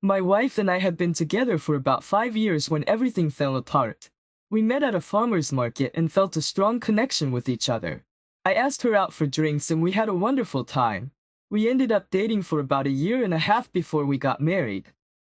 My wife and I had been together for about 5 years when everything fell apart. We met at a farmer's market and felt a strong connection with each other. I asked her out for drinks and we had a wonderful time. We ended up dating for about a year and a half before we got married.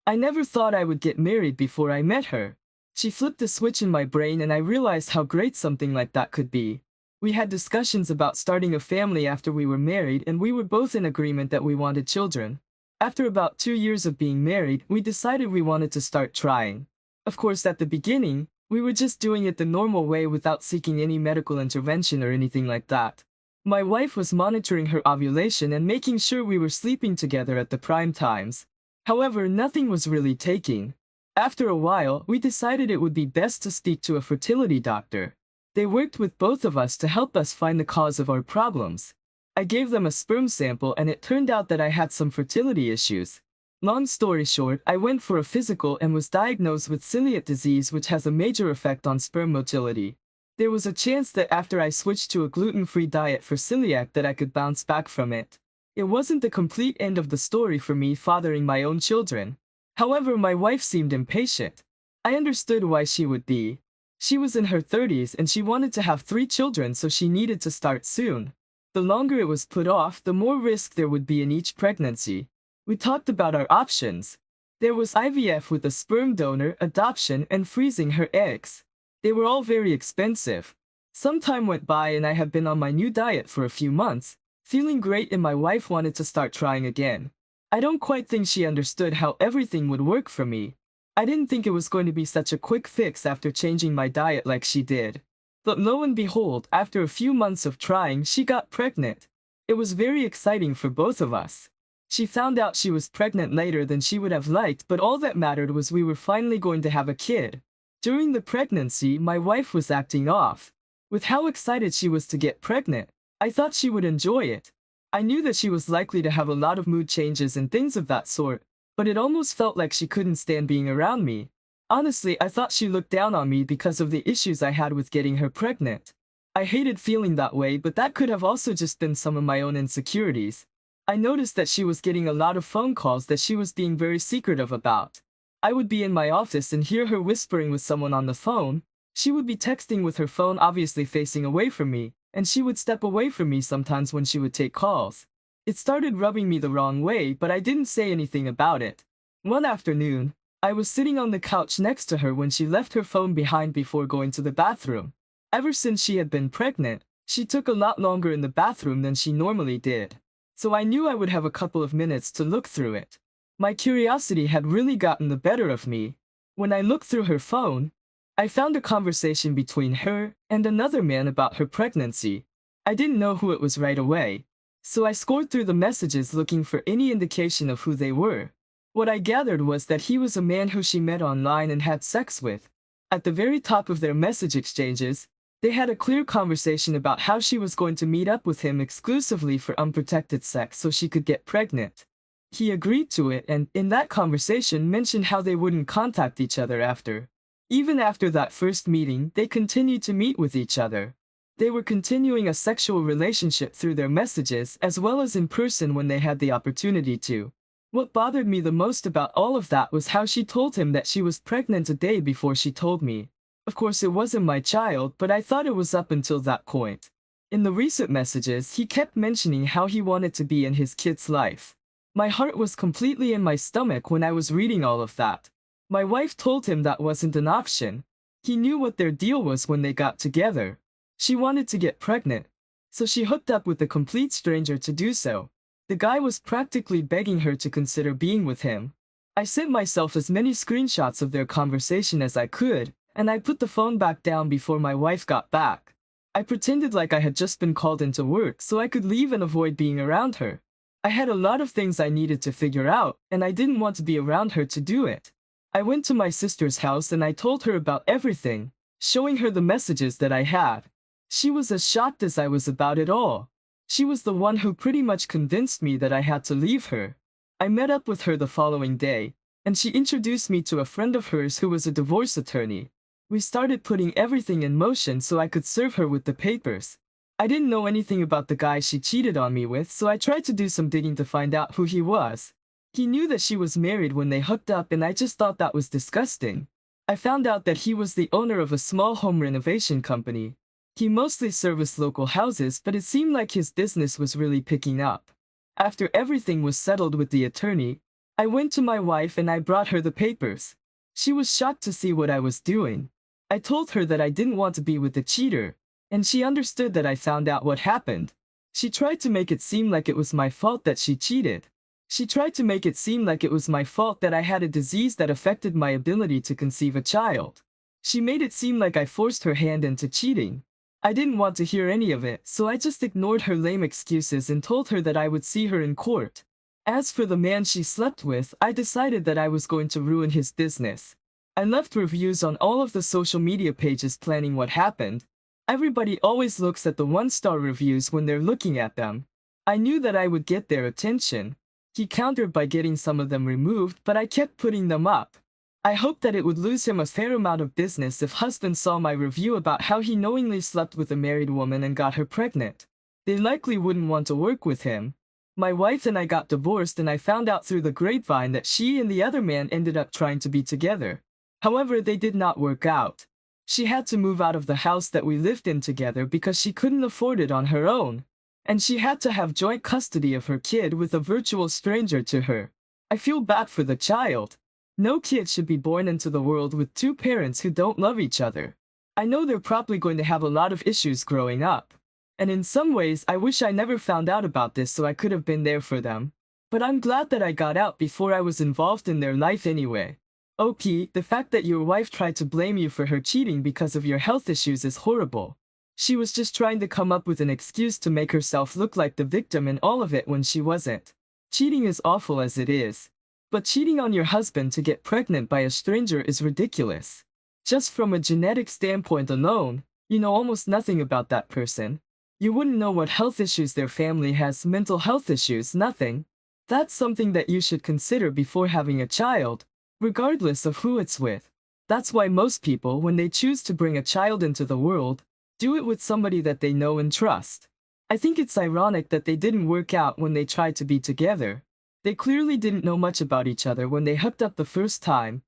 I never thought I would get married before I met her. She flipped a switch in my brain and I realized how great something like that could be. We had discussions about starting a family after we were married and we were both in agreement that we wanted children. After about 2 years of being married, we decided we wanted to start trying. Of course, at the beginning, we were just doing it the normal way without seeking any medical intervention or anything like that. My wife was monitoring her ovulation and making sure we were sleeping together at the prime times. However, nothing was really taking. After a while, we decided it would be best to speak to a fertility doctor. They worked with both of us to help us find the cause of our problems. I gave them a sperm sample and it turned out that I had some fertility issues. Long story short, I went for a physical and was diagnosed with celiac disease, which has a major effect on sperm motility. There was a chance that after I switched to a gluten-free diet for celiac that I could bounce back from it. It wasn't the complete end of the story for me fathering my own children. However, my wife seemed impatient. I understood why she would be. She was in her 30s and she wanted to have 3 children, so she needed to start soon. The longer it was put off, the more risk there would be in each pregnancy. We talked about our options. There was IVF with a sperm donor, adoption, and freezing her eggs. They were all very expensive. Some time went by and I had been on my new diet for a few months, feeling great, and my wife wanted to start trying again. I don't quite think she understood how everything would work for me. I didn't think it was going to be such a quick fix after changing my diet like she did. But lo and behold, after a few months of trying, she got pregnant. It was very exciting for both of us. She found out she was pregnant later than she would have liked, but all that mattered was we were finally going to have a kid. During the pregnancy, my wife was acting off. With how excited she was to get pregnant, I thought she would enjoy it. I knew that she was likely to have a lot of mood changes and things of that sort, but it almost felt like she couldn't stand being around me. Honestly, I thought she looked down on me because of the issues I had with getting her pregnant. I hated feeling that way, but that could have also just been some of my own insecurities. I noticed that she was getting a lot of phone calls that she was being very secretive about. I would be in my office and hear her whispering with someone on the phone. She would be texting with her phone obviously facing away from me, and she would step away from me sometimes when she would take calls. It started rubbing me the wrong way, but I didn't say anything about it. One afternoon, I was sitting on the couch next to her when she left her phone behind before going to the bathroom. Ever since she had been pregnant, she took a lot longer in the bathroom than she normally did. So I knew I would have a couple of minutes to look through it. My curiosity had really gotten the better of me. When I looked through her phone, I found a conversation between her and another man about her pregnancy. I didn't know who it was right away, so I scored through the messages looking for any indication of who they were. What I gathered was that he was a man who she met online and had sex with. At the very top of their message exchanges, they had a clear conversation about how she was going to meet up with him exclusively for unprotected sex so she could get pregnant. He agreed to it and, in that conversation, mentioned how they wouldn't contact each other after. Even after that first meeting, they continued to meet with each other. They were continuing a sexual relationship through their messages as well as in person when they had the opportunity to. What bothered me the most about all of that was how she told him that she was pregnant a day before she told me. Of course, it wasn't my child, but I thought it was up until that point. In the recent messages, he kept mentioning how he wanted to be in his kid's life. My heart was completely in my stomach when I was reading all of that. My wife told him that wasn't an option. He knew what their deal was when they got together. She wanted to get pregnant, so she hooked up with a complete stranger to do so. The guy was practically begging her to consider being with him. I sent myself as many screenshots of their conversation as I could, and I put the phone back down before my wife got back. I pretended like I had just been called into work so I could leave and avoid being around her. I had a lot of things I needed to figure out, and I didn't want to be around her to do it. I went to my sister's house and I told her about everything, showing her the messages that I had. She was as shocked as I was about it all. She was the one who pretty much convinced me that I had to leave her. I met up with her the following day, and she introduced me to a friend of hers who was a divorce attorney. We started putting everything in motion so I could serve her with the papers. I didn't know anything about the guy she cheated on me with, so I tried to do some digging to find out who he was. He knew that she was married when they hooked up, and I just thought that was disgusting. I found out that he was the owner of a small home renovation company. He mostly serviced local houses, but it seemed like his business was really picking up. After everything was settled with the attorney, I went to my wife and I brought her the papers. She was shocked to see what I was doing. I told her that I didn't want to be with the cheater, and she understood that I found out what happened. She tried to make it seem like it was my fault that she cheated. She tried to make it seem like it was my fault that I had a disease that affected my ability to conceive a child. She made it seem like I forced her hand into cheating. I didn't want to hear any of it, so I just ignored her lame excuses and told her that I would see her in court. As for the man she slept with, I decided that I was going to ruin his business. I left reviews on all of the social media pages planning what happened. Everybody always looks at the one-star reviews when they're looking at them. I knew that I would get their attention. He countered by getting some of them removed, but I kept putting them up. I hoped that it would lose him a fair amount of business if husbands saw my review about how he knowingly slept with a married woman and got her pregnant. They likely wouldn't want to work with him. My wife and I got divorced, and I found out through the grapevine that she and the other man ended up trying to be together. However, they did not work out. She had to move out of the house that we lived in together because she couldn't afford it on her own. And she had to have joint custody of her kid with a virtual stranger to her. I feel bad for the child. No kid should be born into the world with two parents who don't love each other. I know they're probably going to have a lot of issues growing up. And in some ways, I wish I never found out about this so I could have been there for them. But I'm glad that I got out before I was involved in their life anyway. OP, the fact that your wife tried to blame you for her cheating because of your health issues is horrible. She was just trying to come up with an excuse to make herself look like the victim in all of it when she wasn't. Cheating is awful as it is. But cheating on your husband to get pregnant by a stranger is ridiculous. Just from a genetic standpoint alone, you know almost nothing about that person. You wouldn't know what health issues their family has, mental health issues, nothing. That's something that you should consider before having a child, regardless of who it's with. That's why most people, when they choose to bring a child into the world, do it with somebody that they know and trust. I think it's ironic that they didn't work out when they tried to be together. They clearly didn't know much about each other when they hooked up the first time,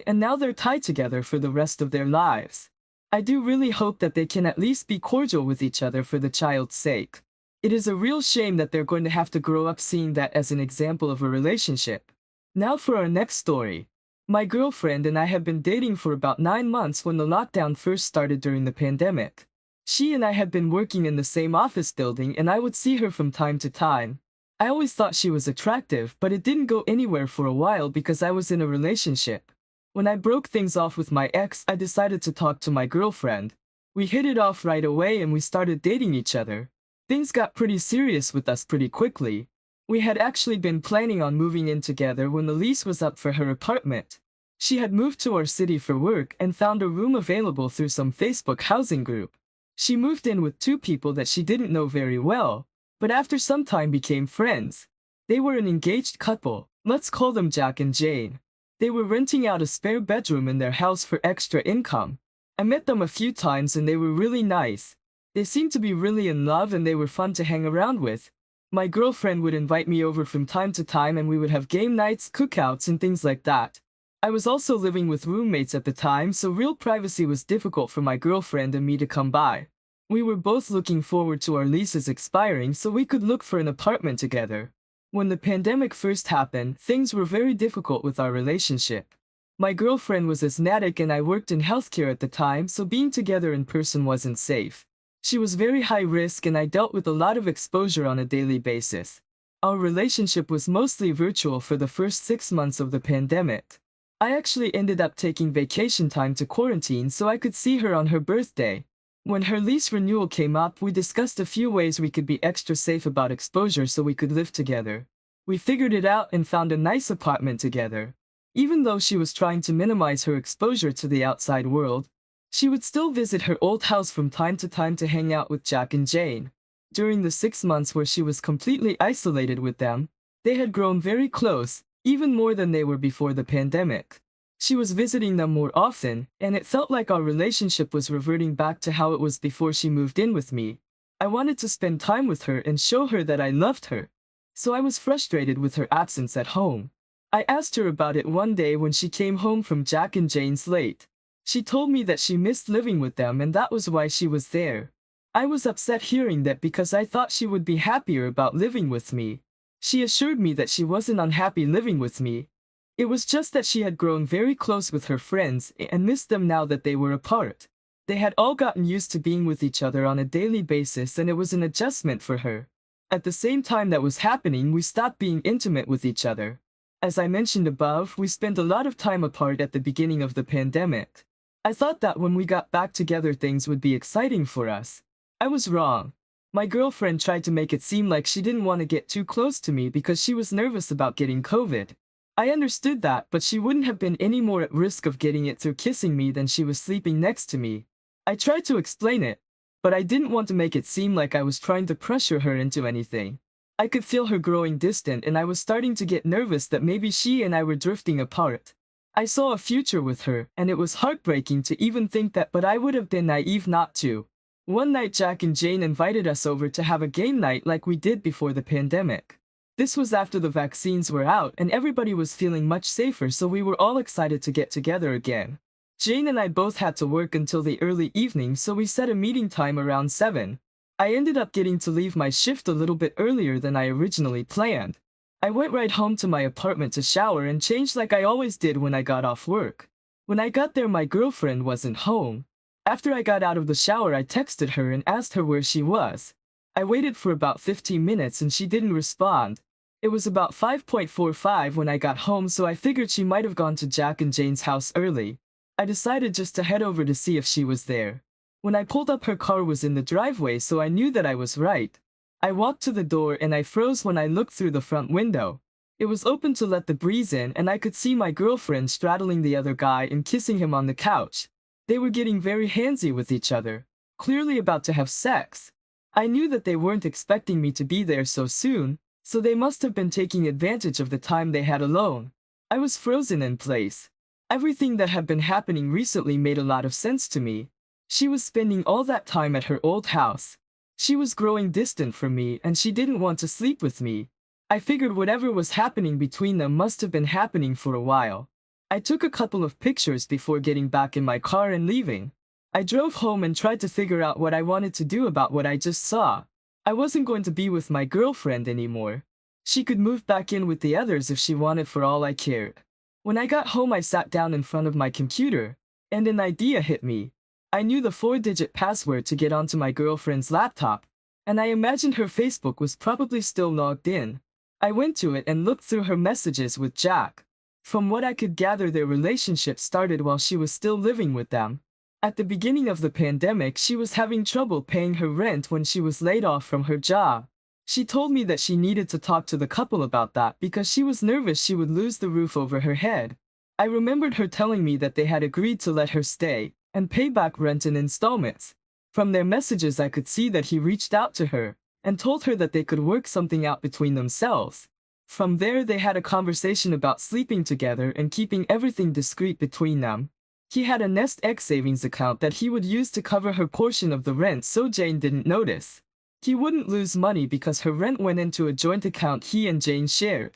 and now they're tied together for the rest of their lives. I do really hope that they can at least be cordial with each other for the child's sake. It is a real shame that they're going to have to grow up seeing that as an example of a relationship. Now for our next story. My girlfriend and I have been dating for about 9 months when the lockdown first started during the pandemic. She and I had been working in the same office building, and I would see her from time to time. I always thought she was attractive, but it didn't go anywhere for a while because I was in a relationship. When I broke things off with my ex, I decided to talk to my girlfriend. We hit it off right away and we started dating each other. Things got pretty serious with us pretty quickly. We had actually been planning on moving in together when the lease was up for her apartment. She had moved to our city for work and found a room available through some Facebook housing group. She moved in with 2 people that she didn't know very well, but after some time became friends. They were an engaged couple, let's call them Jack and Jane. They were renting out a spare bedroom in their house for extra income. I met them a few times and they were really nice. They seemed to be really in love and they were fun to hang around with. My girlfriend would invite me over from time to time and we would have game nights, cookouts, and things like that. I was also living with roommates at the time, so real privacy was difficult for my girlfriend and me to come by. We were both looking forward to our leases expiring so we could look for an apartment together. When the pandemic first happened, things were very difficult with our relationship. My girlfriend was asthmatic and I worked in healthcare at the time, so being together in person wasn't safe. She was very high risk and I dealt with a lot of exposure on a daily basis. Our relationship was mostly virtual for the first 6 months of the pandemic. I actually ended up taking vacation time to quarantine so I could see her on her birthday. When her lease renewal came up, we discussed a few ways we could be extra safe about exposure so we could live together. We figured it out and found a nice apartment together. Even though she was trying to minimize her exposure to the outside world, she would still visit her old house from time to hang out with Jack and Jane. During the 6 months where she was completely isolated with them, they had grown very close, even more than they were before the pandemic. She was visiting them more often, and it felt like our relationship was reverting back to how it was before she moved in with me. I wanted to spend time with her and show her that I loved her. So I was frustrated with her absence at home. I asked her about it one day when she came home from Jack and Jane's late. She told me that she missed living with them and that was why she was there. I was upset hearing that because I thought she would be happier about living with me. She assured me that she wasn't unhappy living with me. It was just that she had grown very close with her friends and missed them now that they were apart. They had all gotten used to being with each other on a daily basis and it was an adjustment for her. At the same time that was happening, we stopped being intimate with each other. As I mentioned above, we spent a lot of time apart at the beginning of the pandemic. I thought that when we got back together things would be exciting for us. I was wrong. My girlfriend tried to make it seem like she didn't want to get too close to me because she was nervous about getting COVID. I understood that, but she wouldn't have been any more at risk of getting it through kissing me than she was sleeping next to me. I tried to explain it, but I didn't want to make it seem like I was trying to pressure her into anything. I could feel her growing distant and I was starting to get nervous that maybe she and I were drifting apart. I saw a future with her, and it was heartbreaking to even think that, but I would have been naive not to. One night Jack and Jane invited us over to have a game night like we did before the pandemic. This was after the vaccines were out and everybody was feeling much safer, so we were all excited to get together again. Jane and I both had to work until the early evening, so we set a meeting time around 7. I ended up getting to leave my shift a little bit earlier than I originally planned. I went right home to my apartment to shower and change like I always did when I got off work. When I got there, my girlfriend wasn't home. After I got out of the shower, I texted her and asked her where she was. I waited for about 15 minutes and she didn't respond. It was about 5:45 when I got home, so I figured she might have gone to Jack and Jane's house early. I decided just to head over to see if she was there. When I pulled up, her car was in the driveway, so I knew that I was right. I walked to the door and I froze when I looked through the front window. It was open to let the breeze in and I could see my girlfriend straddling the other guy and kissing him on the couch. They were getting very handsy with each other, clearly about to have sex. I knew that they weren't expecting me to be there so soon, so they must have been taking advantage of the time they had alone. I was frozen in place. Everything that had been happening recently made a lot of sense to me. She was spending all that time at her old house. She was growing distant from me and she didn't want to sleep with me. I figured whatever was happening between them must have been happening for a while. I took a couple of pictures before getting back in my car and leaving. I drove home and tried to figure out what I wanted to do about what I just saw. I wasn't going to be with my girlfriend anymore. She could move back in with the others if she wanted, for all I cared. When I got home, I sat down in front of my computer, and an idea hit me. I knew the 4-digit password to get onto my girlfriend's laptop, and I imagined her Facebook was probably still logged in. I went to it and looked through her messages with Jack. From what I could gather, their relationship started while she was still living with them. At the beginning of the pandemic, she was having trouble paying her rent when she was laid off from her job. She told me that she needed to talk to the couple about that because she was nervous she would lose the roof over her head. I remembered her telling me that they had agreed to let her stay and pay back rent in installments. From their messages, I could see that he reached out to her and told her that they could work something out between themselves. From there, they had a conversation about sleeping together and keeping everything discreet between them. He had a Nest Egg savings account that he would use to cover her portion of the rent so Jane didn't notice. He wouldn't lose money because her rent went into a joint account he and Jane shared.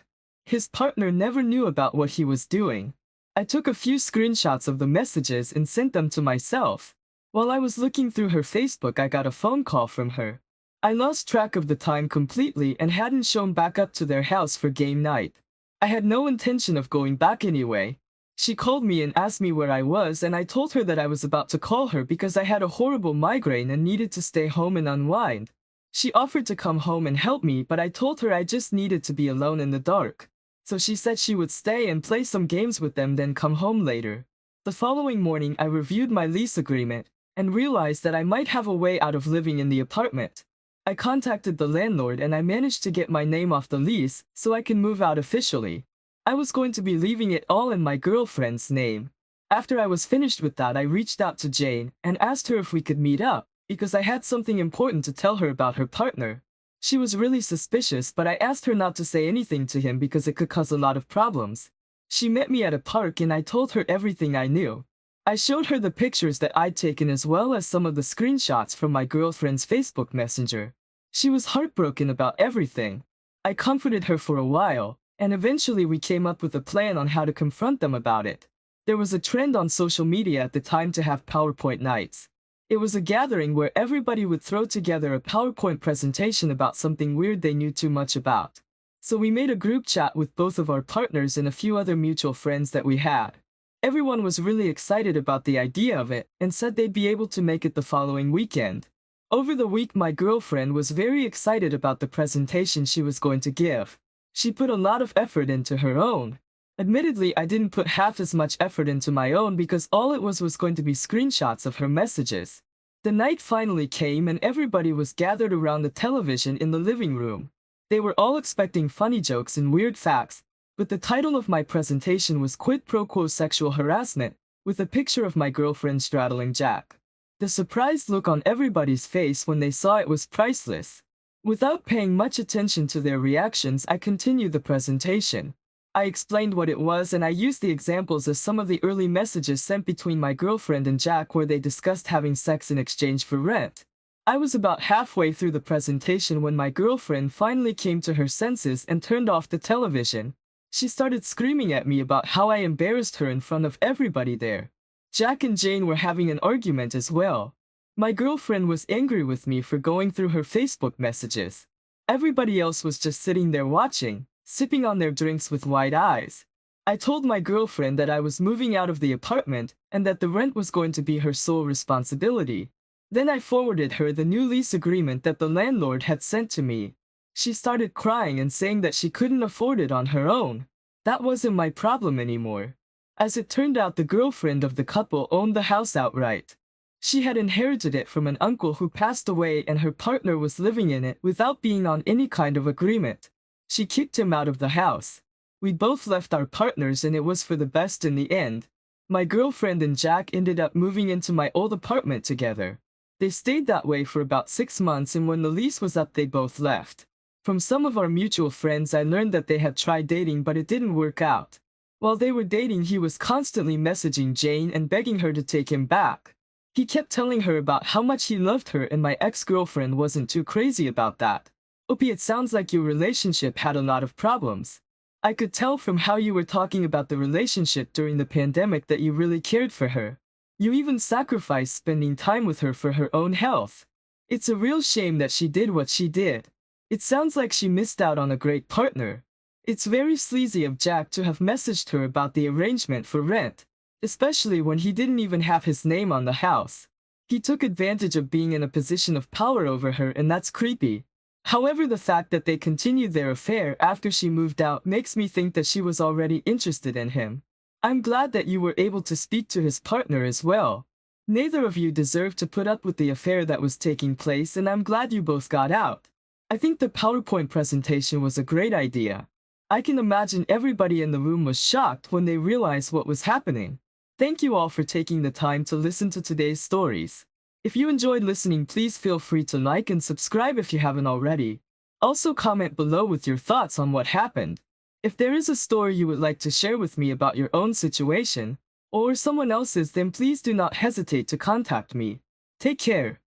His partner never knew about what he was doing. I took a few screenshots of the messages and sent them to myself. While I was looking through her Facebook, I got a phone call from her. I lost track of the time completely and hadn't shown back up to their house for game night. I had no intention of going back anyway. She called me and asked me where I was, and I told her that I was about to call her because I had a horrible migraine and needed to stay home and unwind. She offered to come home and help me, but I told her I just needed to be alone in the dark. So she said she would stay and play some games with them, then come home later. The following morning, I reviewed my lease agreement and realized that I might have a way out of living in the apartment. I contacted the landlord and I managed to get my name off the lease so I can move out officially. I was going to be leaving it all in my girlfriend's name. After I was finished with that, I reached out to Jane and asked her if we could meet up, because I had something important to tell her about her partner. She was really suspicious, but I asked her not to say anything to him because it could cause a lot of problems. She met me at a park and I told her everything I knew. I showed her the pictures that I'd taken as well as some of the screenshots from my girlfriend's Facebook Messenger. She was heartbroken about everything. I comforted her for a while, and eventually we came up with a plan on how to confront them about it. There was a trend on social media at the time to have PowerPoint nights. It was a gathering where everybody would throw together a PowerPoint presentation about something weird they knew too much about. So we made a group chat with both of our partners and a few other mutual friends that we had. Everyone was really excited about the idea of it and said they'd be able to make it the following weekend. Over the week, my girlfriend was very excited about the presentation she was going to give. She put a lot of effort into her own. Admittedly, I didn't put half as much effort into my own because all it was going to be screenshots of her messages. The night finally came and everybody was gathered around the television in the living room. They were all expecting funny jokes and weird facts, but the title of my presentation was Quid Pro Quo Sexual Harassment, with a picture of my girlfriend straddling Jack. The surprised look on everybody's face when they saw it was priceless. Without paying much attention to their reactions, I continued the presentation. I explained what it was and I used the examples of some of the early messages sent between my girlfriend and Jack where they discussed having sex in exchange for rent. I was about halfway through the presentation when my girlfriend finally came to her senses and turned off the television. She started screaming at me about how I embarrassed her in front of everybody there. Jack and Jane were having an argument as well. My girlfriend was angry with me for going through her Facebook messages. Everybody else was just sitting there watching, sipping on their drinks with wide eyes. I told my girlfriend that I was moving out of the apartment and that the rent was going to be her sole responsibility. Then I forwarded her the new lease agreement that the landlord had sent to me. She started crying and saying that she couldn't afford it on her own. That wasn't my problem anymore. As it turned out, the girlfriend of the couple owned the house outright. She had inherited it from an uncle who passed away and her partner was living in it without being on any kind of agreement. She kicked him out of the house. We both left our partners and it was for the best in the end. My girlfriend and Jack ended up moving into my old apartment together. They stayed that way for about 6 months and when the lease was up they both left. From some of our mutual friends I learned that they had tried dating but it didn't work out. While they were dating, he was constantly messaging Jane and begging her to take him back. He kept telling her about how much he loved her and my ex-girlfriend wasn't too crazy about that. Opie, it sounds like your relationship had a lot of problems. I could tell from how you were talking about the relationship during the pandemic that you really cared for her. You even sacrificed spending time with her for her own health. It's a real shame that she did what she did. It sounds like she missed out on a great partner. It's very sleazy of Jack to have messaged her about the arrangement for rent, especially when he didn't even have his name on the house. He took advantage of being in a position of power over her and that's creepy. However, the fact that they continued their affair after she moved out makes me think that she was already interested in him. I'm glad that you were able to speak to his partner as well. Neither of you deserved to put up with the affair that was taking place and I'm glad you both got out. I think the PowerPoint presentation was a great idea. I can imagine everybody in the room was shocked when they realized what was happening. Thank you all for taking the time to listen to today's stories. If you enjoyed listening, please feel free to like and subscribe if you haven't already. Also comment below with your thoughts on what happened. If there is a story you would like to share with me about your own situation, or someone else's, then please do not hesitate to contact me. Take care.